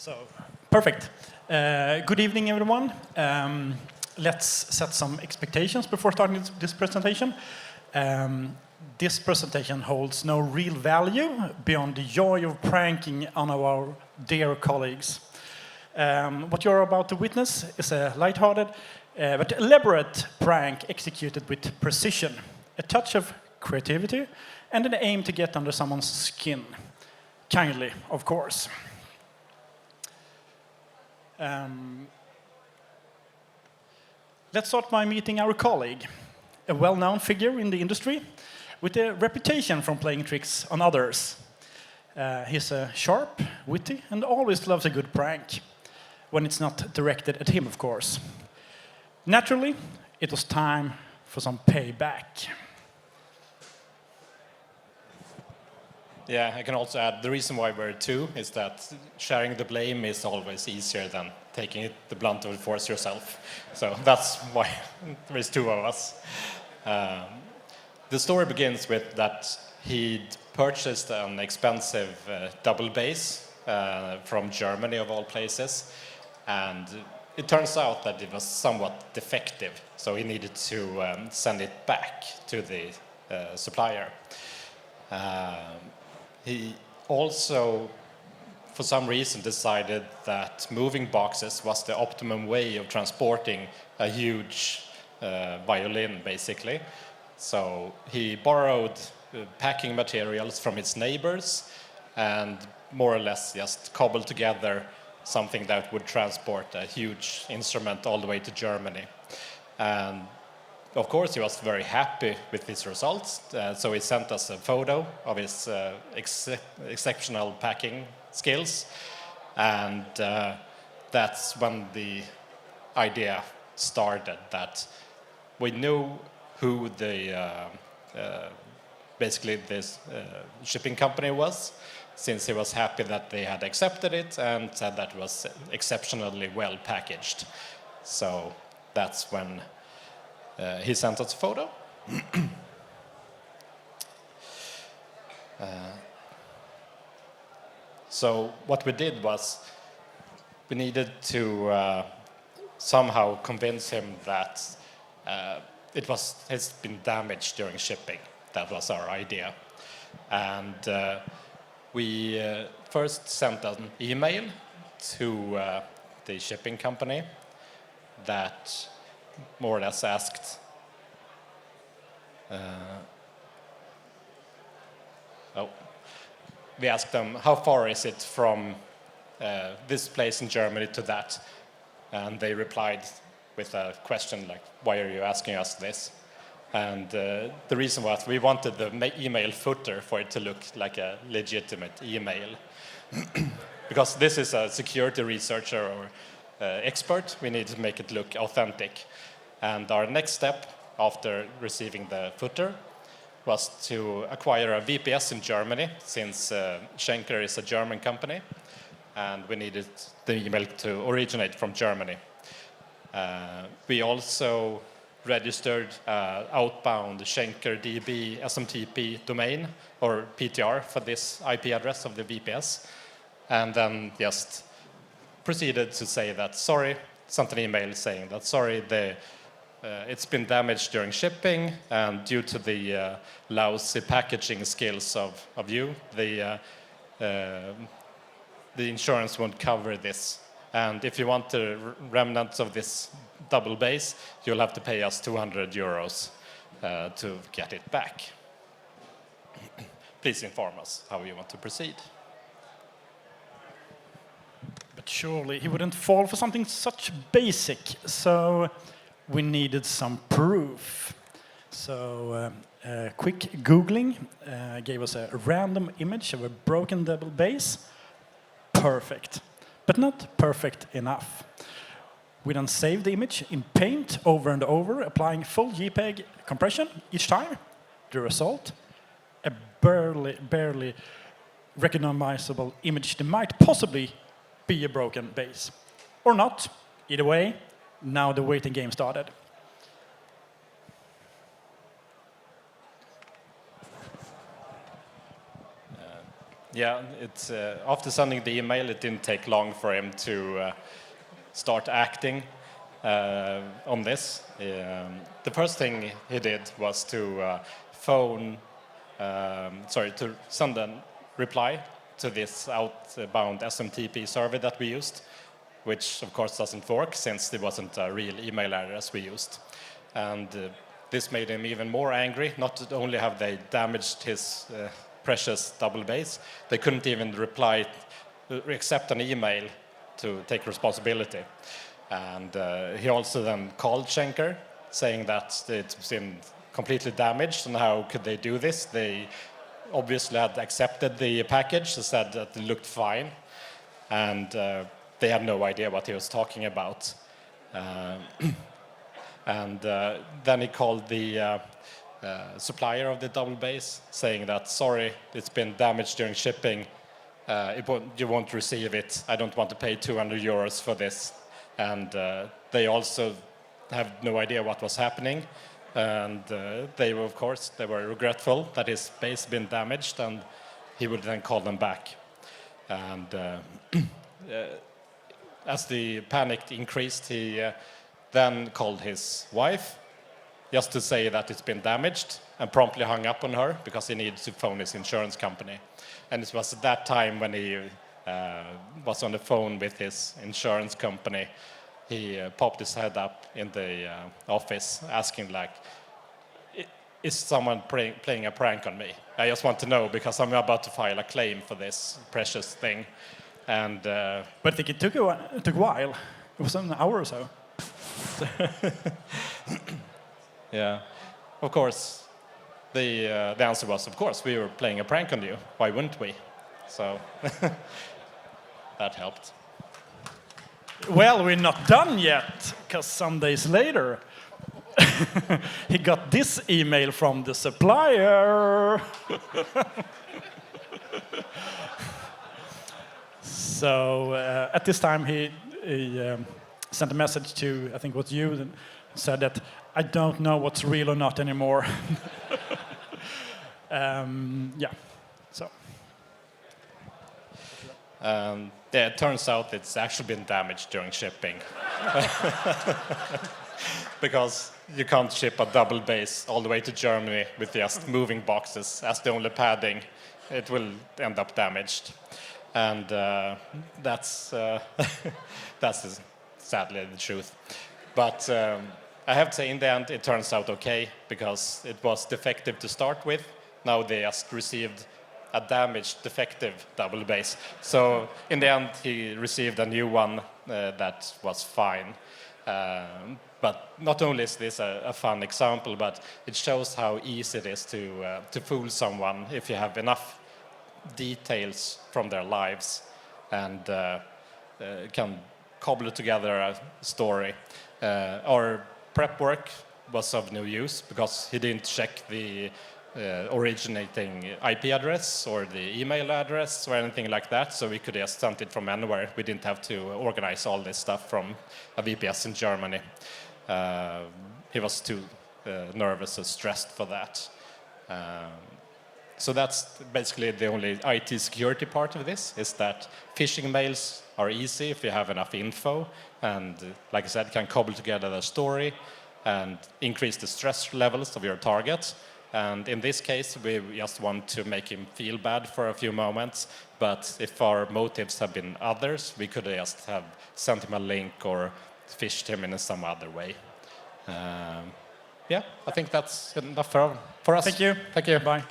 So, perfect. Good evening, everyone. Let's set some expectations before starting this presentation. This presentation holds no real value beyond the joy of pranking on our dear colleagues. What you're about to witness is a lighthearted but elaborate prank executed with precision, a touch of creativity, and an aim to get under someone's skin. Kindly, of course. Let's start by meeting our colleague, a well-known figure in the industry with a reputation from playing tricks on others. He's sharp, witty, and always loves a good prank, when it's not directed at him, of course. Naturally, it was time for some payback. Yeah, I can also add the reason why we're two is that sharing the blame is always easier than taking the blunt of the force yourself. So that's why there's two of us. The story begins with that he'd purchased an expensive double bass from Germany, of all places, and it turns out that it was somewhat defective, so he needed to send it back to the supplier. He also, for some reason, decided that moving boxes was the optimum way of transporting a huge violin, basically. So he borrowed packing materials from his neighbors and more or less just cobbled together something that would transport a huge instrument all the way to Germany. And of course, he was very happy with his results, so he sent us a photo of his exceptional packing skills, and that's when the idea started, that we knew who the basically this shipping company was, since he was happy that they had accepted it and said that it was exceptionally well packaged. So that's when he sent us a photo. So what we did was we needed to somehow convince him that it's been damaged during shipping. That was our idea. And we first sent an email to the shipping company that more or less asked we asked them, how far is it from this place in Germany to that? And they replied with a question like, why are you asking us this? And the reason was we wanted the email footer for it to look like a legitimate email. Because this is a security researcher or expert, we need to make it look authentic. And our next step after receiving the footer was to acquire a VPS in Germany, since Schenker is a German company, and we needed the email to originate from Germany. We also registered outbound Schenker DB SMTP domain, or PTR, for this IP address of the VPS, and then just proceeded to say that, sorry, sent an email saying that, sorry, it's been damaged during shipping, and due to the lousy packaging skills of you, the insurance won't cover this. And if you want the remnants of this double bass, you'll have to pay us 200 euros to get it back. Please inform us how you want to proceed. But surely he wouldn't fall for something such basic, so we needed some proof. So quick Googling gave us a random image of a broken double bass. Perfect, but not perfect enough. We then saved the image in Paint over and over, applying full JPEG compression each time. The result, a barely recognizable image that might possibly be a broken bass. Or not. Either way, now the waiting game started. Yeah, it's after sending the email, it didn't take long for him to start acting on this. The first thing he did was to to send a reply to this outbound SMTP server that we used, which of course doesn't work since it wasn't a real email address we used. And this made him even more angry. Not only have they damaged his precious double base, they couldn't even accept an email to take responsibility. And he also then called Schenker, saying that it's been completely damaged, and how could they do this? They obviously had accepted the package, said that it looked fine, and they had no idea what he was talking about. And then he called the supplier of the double base, saying that, sorry, it's been damaged during shipping, you won't receive it, I don't want to pay 200 euros for this. And they also have no idea what was happening, and they were regretful that his base had been damaged, and he would then call them back. And as the panic increased, he then called his wife just to say that it's been damaged, and promptly hung up on her because he needed to phone his insurance company. And it was at that time when he was on the phone with his insurance company, he popped his head up in the office asking, like, is someone playing a prank on me? I just want to know because I'm about to file a claim for this precious thing. And But I think it took a while. It was an hour or so. yeah, of course, the answer was, of course, we were playing a prank on you. Why wouldn't we? So that helped. Well, we're not done yet, because some days later, he got this email from the supplier. So at this time, he sent a message to, I think it was you, and said that, I don't know what's real or not anymore. Yeah, so. Yeah, it turns out it's actually been damaged during shipping. Because you can't ship a double base all the way to Germany with just moving boxes as the only padding. It will end up damaged. And that's sadly the truth. But I have to say, in the end, it turns out okay, because it was defective to start with. Now they just received a damaged, defective double base. So in the end, he received a new one that was fine. But not only is this a fun example, but it shows how easy it is to fool someone if you have enough details from their lives and can cobble together a story. Our prep work was of no use because he didn't check the originating IP address or the email address or anything like that, so we could just send it from anywhere. We didn't have to organize all this stuff from a VPS in Germany. He was too nervous or stressed for that. So that's basically the only IT security part of this, is that phishing mails are easy if you have enough info and, like I said, can cobble together the story and increase the stress levels of your target. And in this case, we just want to make him feel bad for a few moments. But if our motives have been others, we could just have sent him a link or phished him in some other way. Yeah, I think that's enough for us. Thank you. Thank you. Bye.